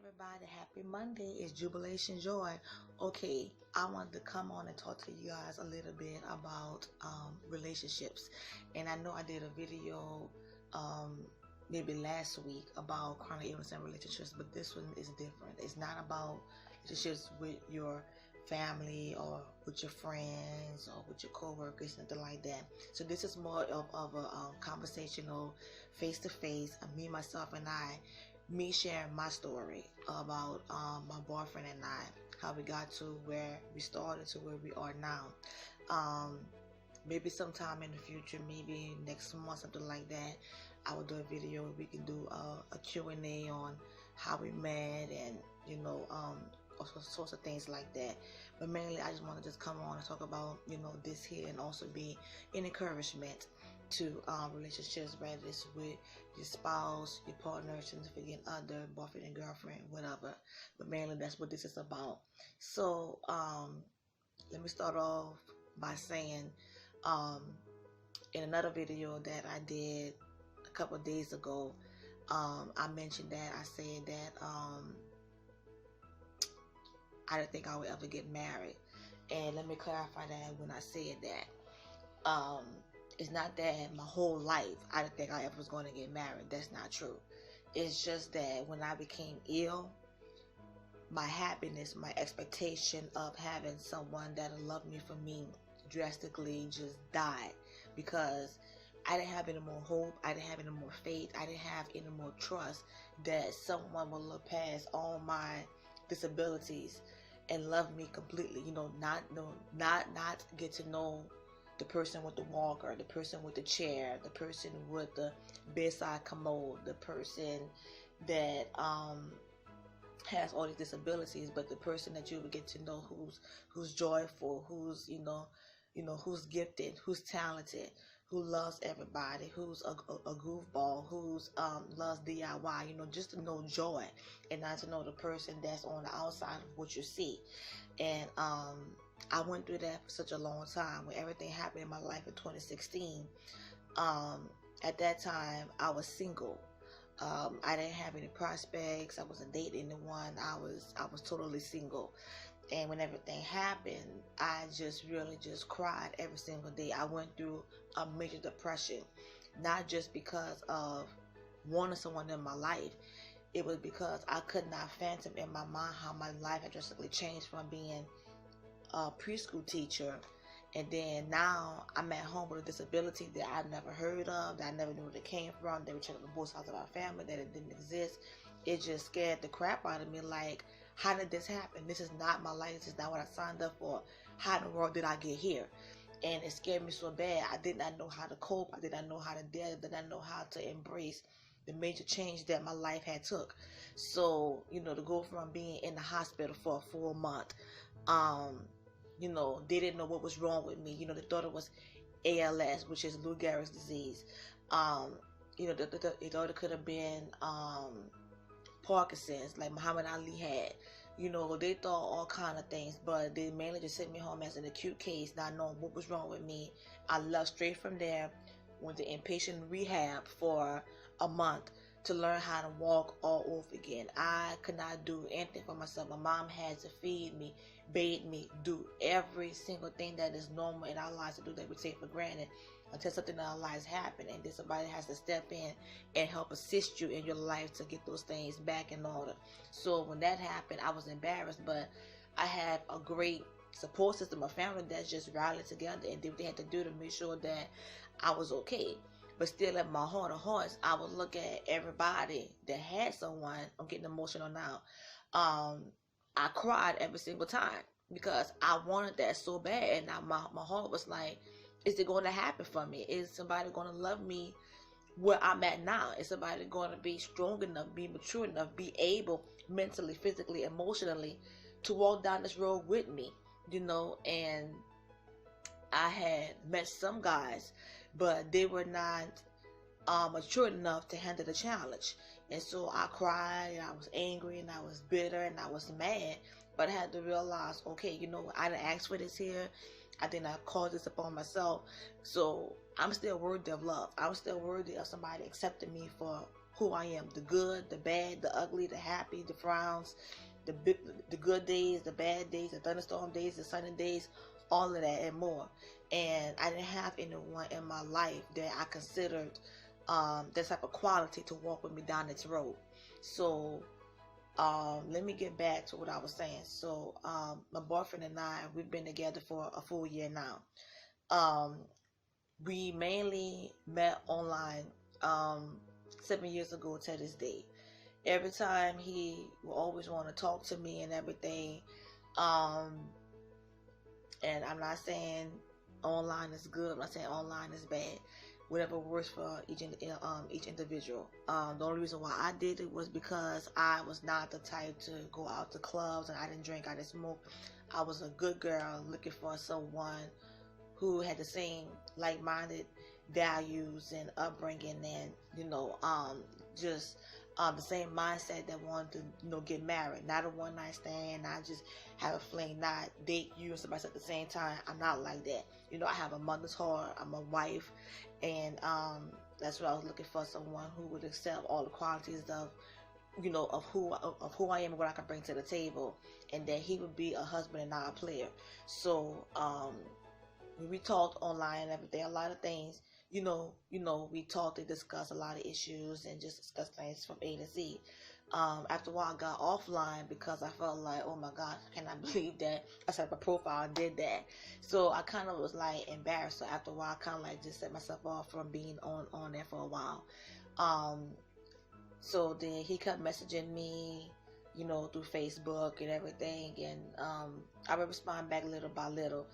everybody, happy Monday. It's Jubilation Joy. Okay, I wanted to come on and talk to you guys a little bit about relationships. And I know I did a video maybe last week about chronic illness and relationships, but this one is different. It's not about relationships with your family or with your friends or with your co-workers, nothing like that. So this is more of a conversational, face-to-face, me, myself, and me sharing my story about my boyfriend and I, how we got to where we started to where we are now. Maybe sometime in the future, maybe next month, something like that, I will do a video where we can do a Q&A on how we met and, all sorts of things like that. But mainly, I just want to just come on and talk about, this here, and also be an encouragement to relationships, whether it's with your spouse, your partner, significant other, boyfriend and girlfriend, whatever. But mainly, that's what this is about. So, let me start off by saying, in another video that I did a couple of days ago, I mentioned that I said that I didn't think I would ever get married. And let me clarify that when I said that. It's not that my whole life I didn't think I ever was going to get married. That's not true. It's just that when I became ill, my happiness, my expectation of having someone that'll love me for me drastically just died, because I didn't have any more hope, I didn't have any more faith, I didn't have any more trust that someone will look past all my disabilities and love me completely. Not get to know the person with the walker, the person with the chair, the person with the bedside commode, the person that has all these disabilities, but the person that you would get to know who's joyful, who's who's gifted, who's talented, who loves everybody, who's a goofball, who's loves DIY, just to know joy and not to know the person that's on the outside of what you see. And I went through that for such a long time. When everything happened in my life in 2016, at that time I was single. I didn't have any prospects. I wasn't dating anyone. I was totally single. And when everything happened, I just really just cried every single day. I went through a major depression, not just because of wanting someone in my life. It was because I could not fathom in my mind how my life had drastically changed from being a preschool teacher, and then now I'm at home with a disability that I've never heard of, that I never knew where it came from. They were checking the both sides of our family, that it didn't exist. It just scared the crap out of me. Like, how did this happen? This is not my life. This is not what I signed up for. How in the world did I get here? And it scared me so bad. I did not know how to cope. I did not know how to deal. I did not know how to embrace the major change that my life had took. So, to go from being in the hospital for a full month, they didn't know what was wrong with me. They thought it was ALS, which is Lou Gehrig's disease. They thought it could have been Parkinson's, like Muhammad Ali had. They thought all kind of things, but they mainly just sent me home as an acute case, not knowing what was wrong with me. I left straight from there, went to inpatient rehab for a month to learn how to walk all over again. I could not do anything for myself. My mom had to feed me, bathe me, do every single thing that is normal in our lives to do that we take for granted, until something in our lives happen, and then somebody has to step in and help assist you in your life to get those things back in order. So when that happened, I was embarrassed, but I had a great support system, a family that just rallied together and did what they had to do to make sure that I was okay. But still, at my heart of hearts, I would look at everybody that had someone. I'm getting emotional now. I cried every single time because I wanted that so bad. And now my heart was like, is it going to happen for me? Is somebody going to love me where I'm at now? Is somebody going to be strong enough, be mature enough, be able mentally, physically, emotionally to walk down this road with me? And I had met some guys, but they were not mature enough to handle the challenge. And so I cried, and I was angry, and I was bitter, and I was mad. But I had to realize, okay, I didn't ask for this here. I did not cause this upon myself. So I'm still worthy of love. I'm still worthy of somebody accepting me for who I am. The good, the bad, the ugly, the happy, the frowns, the good days, the bad days, the thunderstorm days, the sunny days, all of that and more. And I didn't have anyone in my life that I considered that type of quality to walk with me down this road. So let me get back to what I was saying. So my boyfriend and I, we've been together for a full year now. We mainly met online 7 years ago to this day. Every time he will always want to talk to me and everything. And I'm not saying online is good. I'm not saying online is bad. Whatever works for each individual. The only reason why I did it was because I was not the type to go out to clubs, and I didn't drink, I didn't smoke. I was a good girl looking for someone who had the same like-minded values and upbringing, and just the same mindset that wanted to get married, not a one-night stand, not just have a fling, not date you and somebody else at the same time. I'm not like that. I have a mother's heart. I'm a wife, and that's what I was looking for, someone who would accept all the qualities of of who I am and what I can bring to the table, and that he would be a husband and not a player. So we talked online and everything, a lot of things. We talked and discussed a lot of issues and just discussed things from A to Z. After a while, I got offline because I felt like, oh my God, I cannot believe that I set up a profile and did that. So I kind of was like embarrassed. So after a while, I kind of like just set myself off from being on there for a while. So then he kept messaging me, through Facebook and everything, and I would respond back little by little.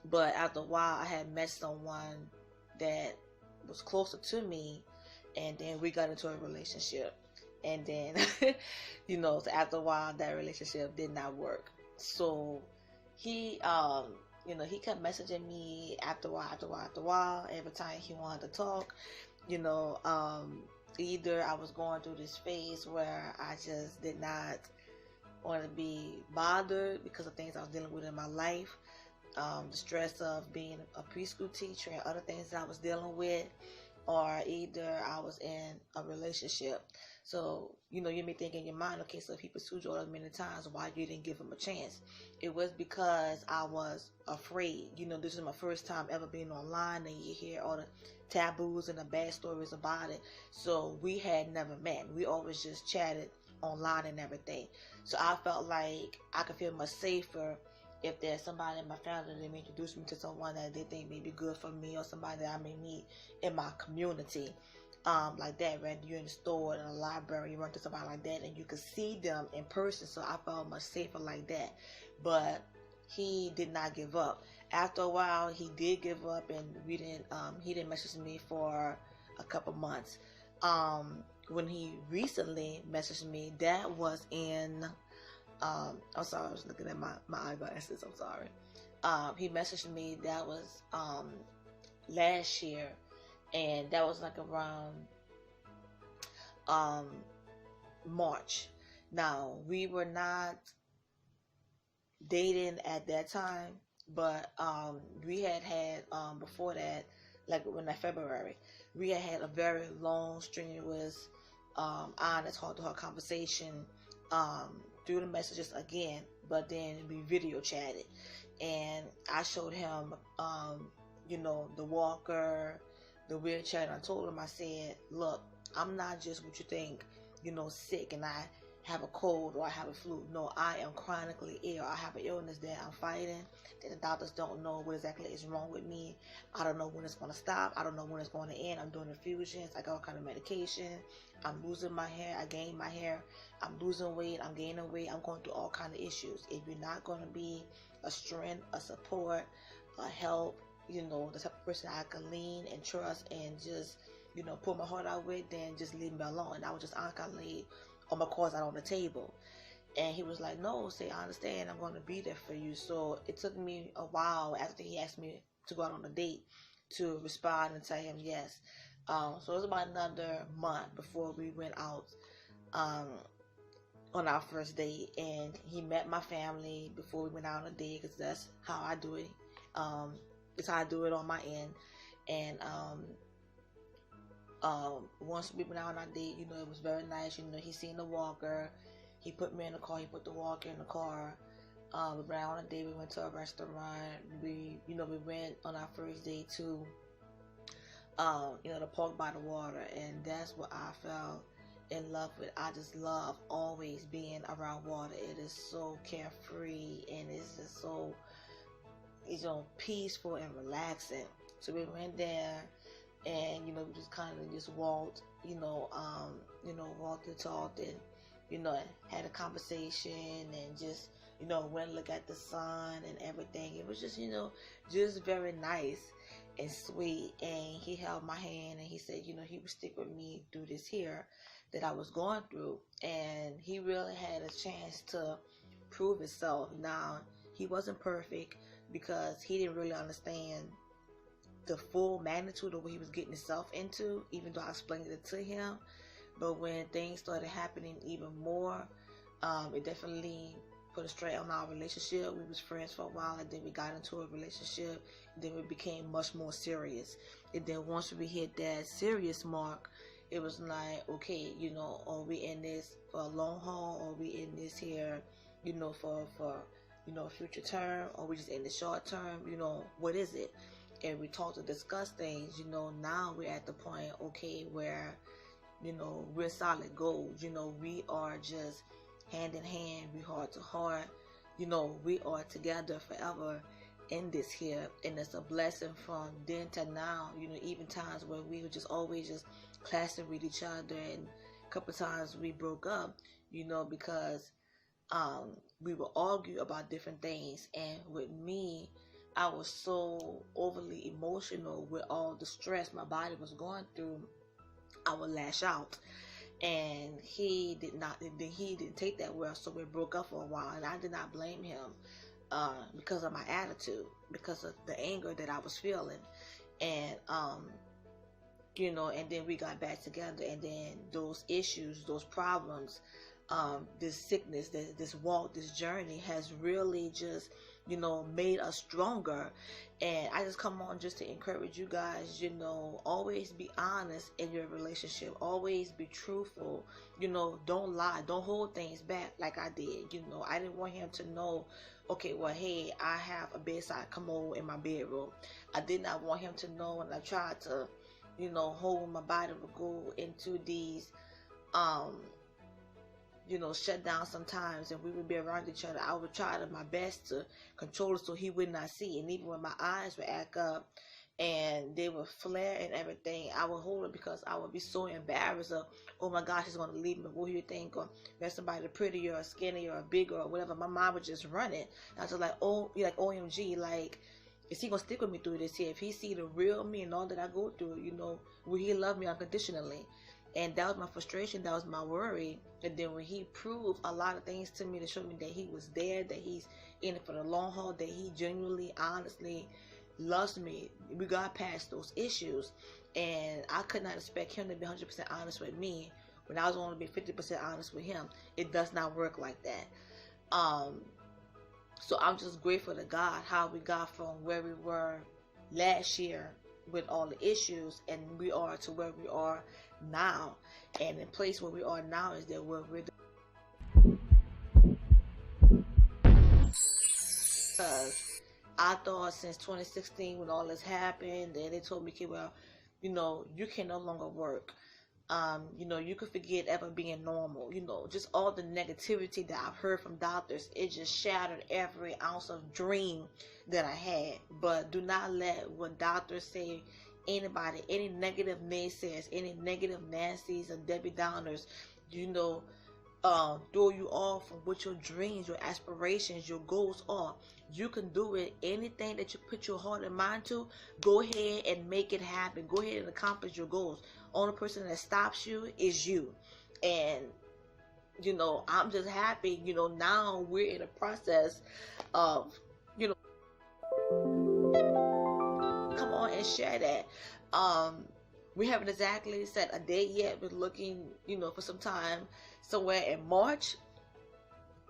But after a while, I had met someone that was closer to me, and then we got into a relationship. And then, so after a while, that relationship did not work. So he, he kept messaging me after a while. Every time he wanted to talk, either I was going through this phase where I just did not want to be bothered because of things I was dealing with in my life. The stress of being a preschool teacher and other things that I was dealing with, or either I was in a relationship. So, you may think in your mind, okay, so if he pursued you all as many times, why you didn't give him a chance? It was because I was afraid. This is my first time ever being online, and you hear all the taboos and the bad stories about it. So we had never met. We always just chatted online and everything. So I felt like I could feel much safer if there's somebody in my family that may introduce me to someone that they think may be good for me, or somebody that I may meet in my community, like that. Right? You're in the store, in a library, you run to somebody like that, and you can see them in person. So I felt much safer like that. But he did not give up. After a while, he did give up, and he didn't message me for a couple months. When he recently messaged me, that was in I'm sorry, I was looking at my eyeglasses, I'm sorry. He messaged me, that was last year, and that was like around March. Now, we were not dating at that time, but we had before that, like in February, we had a very long, strenuous, honest, heart-to-heart conversation through the messages again, but then we video chatted, and I showed him the walker, the wheelchair, and I told him, I said, look, I'm not just what you think, sick and I have a cold or I have a flu. No, I am chronically ill. I have an illness that I'm fighting, that the doctors don't know what exactly is wrong with me. I don't know when it's going to stop. I don't know when it's going to end. I'm doing infusions. I got all kind of medication. I'm losing my hair. I gained my hair. I'm losing weight. I'm gaining weight. I'm going through all kind of issues. If you're not going to be a strength, a support, a help, the type of person I can lean and trust and just, put my heart out with, then just leave me alone. And I was just honestly all my cards out on the table. And he was like, no, say, I understand, I'm going to be there for you. So it took me a while after he asked me to go out on a date to respond and tell him yes. So it was about another month before we went out on our first date, and he met my family before we went out on a date, because that's how I do it. It's how I do it on my end. And Once we went out on our date, it was very nice. He seen the walker. He put me in the car. He put the walker in the car. We went out on a date. We went to a restaurant. We went on our first date to, the park by the water, and that's what I fell in love with. I just love always being around water. It is so carefree, and it's just so, peaceful and relaxing. So we went there, and we just kind of just walked, walked and talked, and had a conversation, and just went and look at the sun and everything. It was just just very nice and sweet. And he held my hand, and he said he would stick with me through this here that I was going through. And he really had a chance to prove himself. Now, he wasn't perfect, because he didn't really understand the full magnitude of what he was getting himself into, even though I explained it to him. But when things started happening even more, it definitely put a strain on our relationship. We was friends for a while, and then we got into a relationship, and then we became much more serious. And then once we hit that serious mark, it was like, okay, are we in this for a long haul, or we in this here, for future term, or we just in the short term, what is it? And we talked to discuss things. Now we're at the point, okay, where we're solid goals. We are just hand in hand, we heart to heart. We are together forever in this here, and it's a blessing from then to now. Even times where we were just always just clashing with each other, and a couple of times we broke up, because we would argue about different things. And with me, I was so overly emotional with all the stress my body was going through. I would lash out, and he didn't take that well, so we broke up for a while. And I did not blame him, because of my attitude, because of the anger that I was feeling. And and then we got back together, and then those issues, those problems, this sickness, this walk, this journey has really just made us stronger. And I just come on just to encourage you guys, always be honest in your relationship, always be truthful, don't lie, don't hold things back like I did. I didn't want him to know, okay, well, hey, I have a bedside commode in my bedroom. I did not want him to know, and I tried to hold my body would go into these shut down sometimes, and we would be around each other. I would try my best to control it so he would not see. And even when my eyes would act up and they would flare and everything, I would hold it, because I would be so embarrassed of, oh my gosh, he's going to leave me. What do you think? Or there's somebody prettier or skinnier or bigger or whatever. My mind would just run it. I was just like, oh, like OMG, like, is he going to stick with me through this here? If he see the real me and all that I go through, will he love me unconditionally? And that was my frustration. That was my worry. And then when he proved a lot of things to me to show me that he was there, that he's in it for the long haul, that he genuinely, honestly loves me, we got past those issues. And I could not expect him to be 100% honest with me when I was only be 50% honest with him. It does not work like that. So I'm just grateful to God how we got from where we were last year with all the issues, and we are to where we are now. And the place where we are now is that we're because I thought since 2016, when all this happened, and they told me, okay, well, you can no longer work. You could forget ever being normal. Just all the negativity that I've heard from doctors, it just shattered every ounce of dream that I had. But do not let what doctors say, anybody, any negative naysayers, any negative Nancy's or Debbie Downers, throw you off from what your dreams, your aspirations, your goals are. You can do it. Anything that you put your heart and mind to, go ahead and make it happen. Go ahead and accomplish your goals. Only person that stops you is you. And I'm just happy, now we're in a process of, come on and share that. We haven't exactly set a date yet. We're looking, for some time somewhere in March.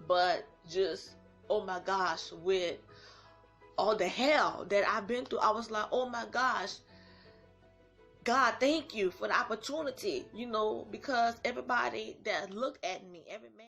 But just, oh my gosh, with all the hell that I've been through, I was like, oh my gosh, God, thank you for the opportunity, because everybody that looked at me, every man